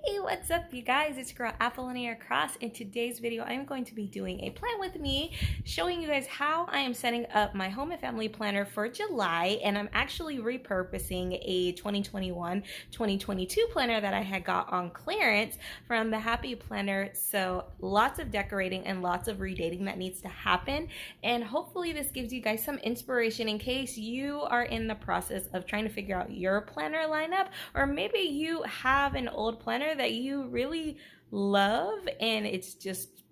Hey, what's up you guys? It's your girl Apolonia Cross. In today's video, I'm going to be doing a plan with me, showing you guys how I am setting up my home and family planner for July, and I'm actually repurposing a 2021-2022 planner that I had got on clearance from the Happy Planner. So lots of decorating and lots of redating that needs to happen, and hopefully this gives you guys some inspiration in case you are in the process of trying to figure out your planner lineup, or maybe you have an old planner that you really love and it's just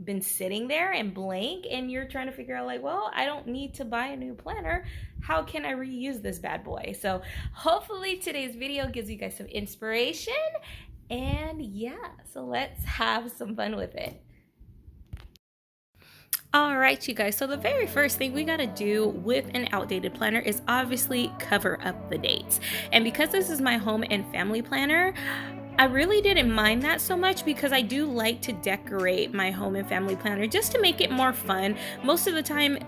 been sitting there and blank, and you're trying to figure out like, well, I don't need to buy a new planner. How can I reuse this bad boy? So hopefully today's video gives you guys some inspiration, and yeah, so let's have some fun with it. All right, you guys, so the very first thing we got to do with an outdated planner is obviously cover up the dates. And because this is my home and family planner, I really didn't mind that so much because I do like to decorate my home and family planner just to make it more fun. Most of the time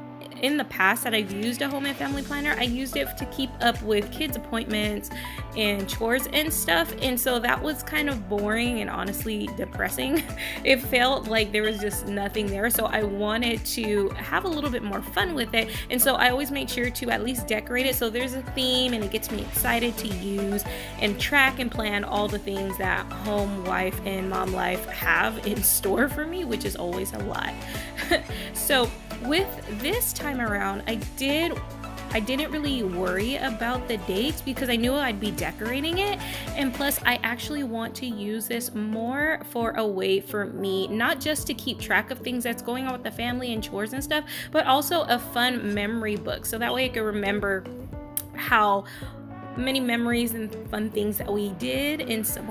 in the past that I've used a home and family planner, I used it to keep up with kids' appointments and chores and stuff, and so that was kind of boring and honestly depressing. It felt like there was just nothing there, so I wanted to have a little bit more fun with it, and so I always make sure to at least decorate it so there's a theme and it gets me excited to use and track and plan all the things that home, wife, and mom life have in store for me, which is always a lot. So with this time around, I didn't really worry about the dates because I knew I'd be decorating it, and plus I actually want to use this more for a way for me not just to keep track of things that's going on with the family and chores and stuff, but also a fun memory book, so that way I can remember how many memories and fun things that we did. And so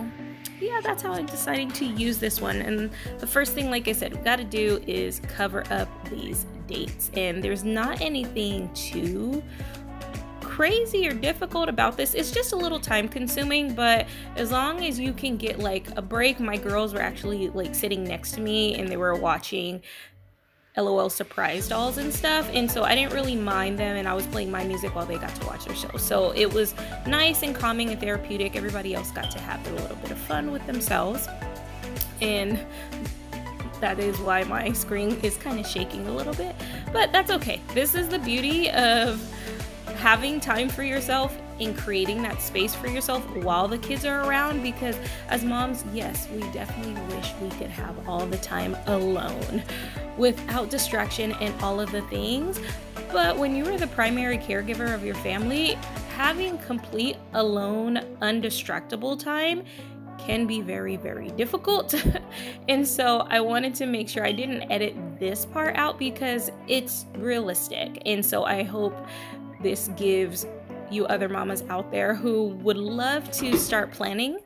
yeah, that's how I'm deciding to use this one. And the first thing, like I said, we got to do is cover up these dates, and there's not anything too crazy or difficult about this. It's just a little time consuming, but as long as you can get like a break. My girls were actually like sitting next to me and they were watching LOL surprise dolls and stuff, and so I didn't really mind them, and I was playing my music while they got to watch their show, so it was nice and calming and therapeutic. Everybody else got to have a little bit of fun with themselves, and that is why my screen is kind of shaking a little bit, but that's okay. This is the beauty of having time for yourself and creating that space for yourself while the kids are around, because as moms, yes, we definitely wish we could have all the time alone without distraction and all of the things. But when you are the primary caregiver of your family, having complete alone, undistractable time can be very, very difficult. And so I wanted to make sure I didn't edit this part out because it's realistic. And so I hope this gives you other mamas out there who would love to start planning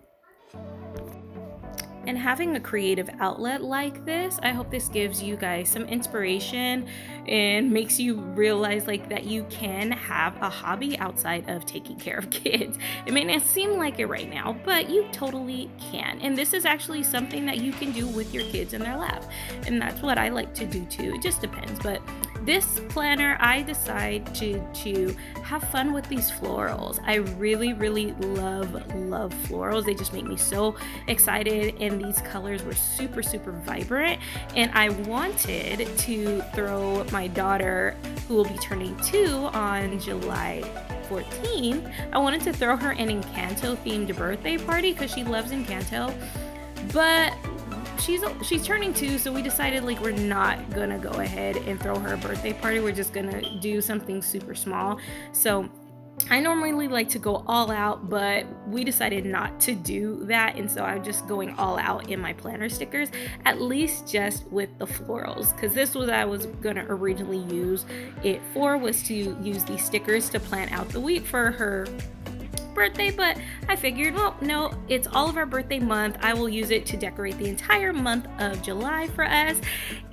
and having a creative outlet like this. I hope this gives you guys some inspiration and makes you realize like that you can have a hobby outside of taking care of kids. It may not seem like it right now, but you totally can. And this is actually something that you can do with your kids in their lap. And that's what I like to do too. It just depends. But this planner, I decide to have fun with these florals. I really, really love florals. They just make me so excited, and these colors were super, super vibrant. And I wanted to throw my daughter, who will be turning 2 on July 14th, I wanted to throw her an Encanto themed birthday party because she loves Encanto, but she's turning 2, so we decided like we're not gonna go ahead and throw her a birthday party. We're just gonna do something super small. So I normally like to go all out, but we decided not to do that, and so I'm just going all out in my planner stickers, at least just with the florals, because this was what I was gonna originally use it for, was to use these stickers to plan out the week for her birthday. But I figured, well, no, it's all of our birthday month. I will use it to decorate the entire month of July for us.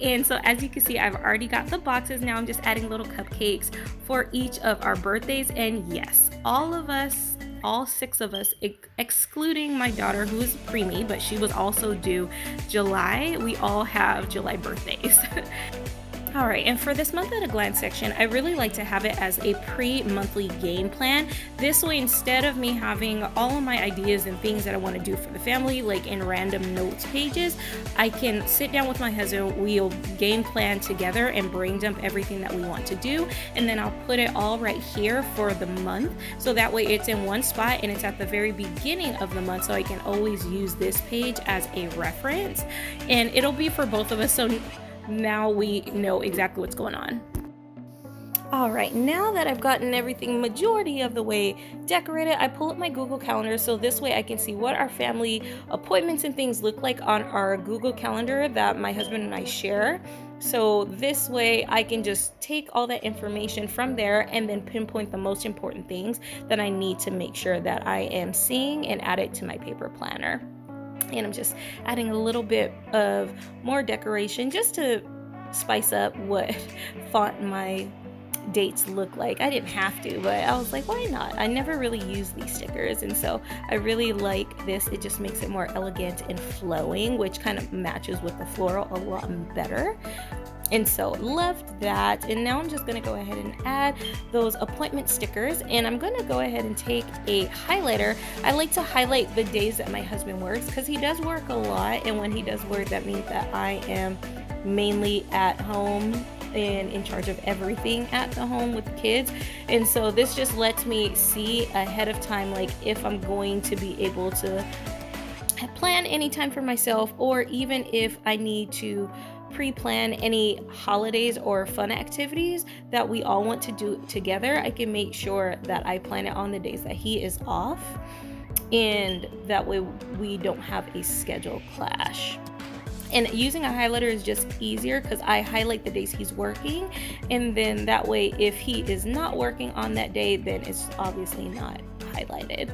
And so as you can see, I've already got the boxes. Now I'm just adding little cupcakes for each of our birthdays. And yes, all of us, all 6 of us, excluding my daughter who is preemie, but she was also due July, we all have July birthdays. All right, and for this month at a glance section, I really like to have it as a pre-monthly game plan. This way, instead of me having all of my ideas and things that I want to do for the family, like in random notes pages, I can sit down with my husband, we'll game plan together and brain dump everything that we want to do, and then I'll put it all right here for the month. So that way it's in one spot and it's at the very beginning of the month, so I can always use this page as a reference, and it'll be for both of us. So now we know exactly what's going on. All right, now that I've gotten everything majority of the way decorated, I pull up my Google Calendar so this way I can see what our family appointments and things look like on our Google Calendar that my husband and I share. So this way I can just take all that information from there and then pinpoint the most important things that I need to make sure that I am seeing and add it to my paper planner. And I'm just adding a little bit of more decoration just to spice up what font my dates look like. I didn't have to, but I was like, why not? I never really use these stickers, and so I really like this. It just makes it more elegant and flowing, which kind of matches with the floral a lot better. And so loved that. And now I'm just going to go ahead and add those appointment stickers, and I'm going to go ahead and take a highlighter. I like to highlight the days that my husband works because he does work a lot, and when he does work, that means that I am mainly at home and in charge of everything at the home with the kids. And so this just lets me see ahead of time, like if I'm going to be able to plan any time for myself, or even if I need to pre-plan any holidays or fun activities that we all want to do together. I can make sure that I plan it on the days that he is off, and that way we don't have a schedule clash. And using a highlighter is just easier because I highlight the days he's working, and then that way if he is not working on that day, then it's obviously not highlighted.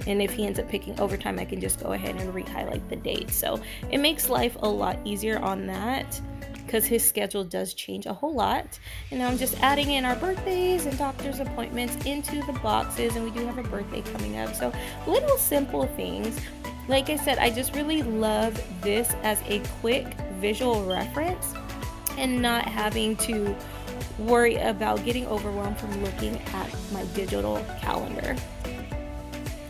And if he ends up picking overtime, I can just go ahead and re-highlight the date. So it makes life a lot easier on that because his schedule does change a whole lot. And now I'm just adding in our birthdays and doctor's appointments into the boxes, and we do have a birthday coming up. So little simple things. Like I said, I just really love this as a quick visual reference and not having to worry about getting overwhelmed from looking at my digital calendar.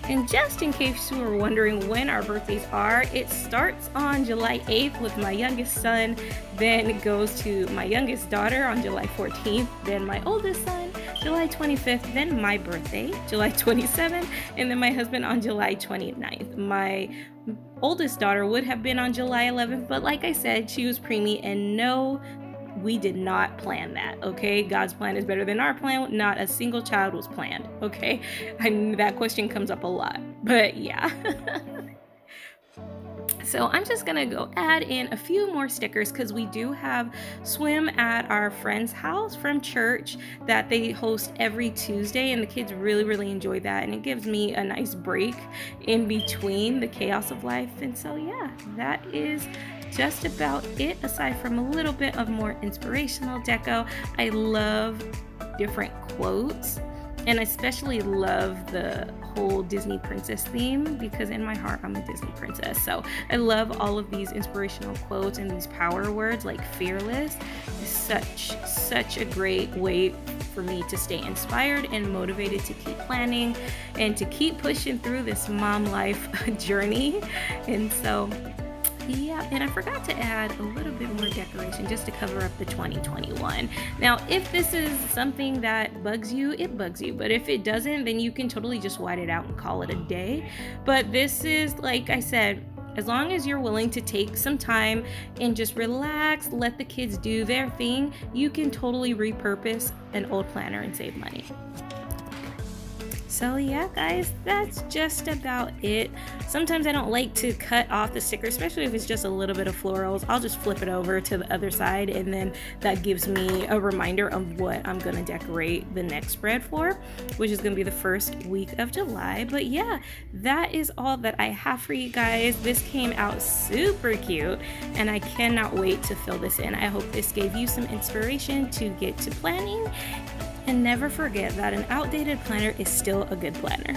And just in case you were wondering when our birthdays are, it starts on July 8th with my youngest son, then it goes to my youngest daughter on July 14th, then my oldest son, July 25th, then my birthday, July 27th, and then my husband on July 29th. My oldest daughter would have been on July 11th, but like I said, she was preemie, and no, we did not plan that, okay? God's plan is better than our plan. Not a single child was planned, okay? That question comes up a lot, but yeah. So I'm just gonna go add in a few more stickers because we do have swim at our friend's house from church that they host every Tuesday, and the kids really enjoy that, and it gives me a nice break in between the chaos of life. And so yeah, that is just about it, aside from a little bit of more inspirational deco. I love different quotes, and I especially love the whole Disney princess theme because in my heart I'm a Disney princess. So I love all of these inspirational quotes and these power words like fearless is such a great way for me to stay inspired and motivated to keep planning and to keep pushing through this mom life journey. And so yeah, and I forgot to add a little bit more decoration just to cover up the 2021. Now, if this is something that bugs you, it bugs you. But if it doesn't, then you can totally just white it out and call it a day. But this is, like I said, as long as you're willing to take some time and just relax, let the kids do their thing, you can totally repurpose an old planner and save money. So yeah, guys, that's just about it. Sometimes I don't like to cut off the sticker, especially if it's just a little bit of florals. I'll just flip it over to the other side, and then that gives me a reminder of what I'm gonna decorate the next spread for, which is gonna be the first week of July. But yeah, that is all that I have for you guys. This came out super cute, and I cannot wait to fill this in. I hope this gave you some inspiration to get to planning. And never forget that an outdated planner is still a good planner.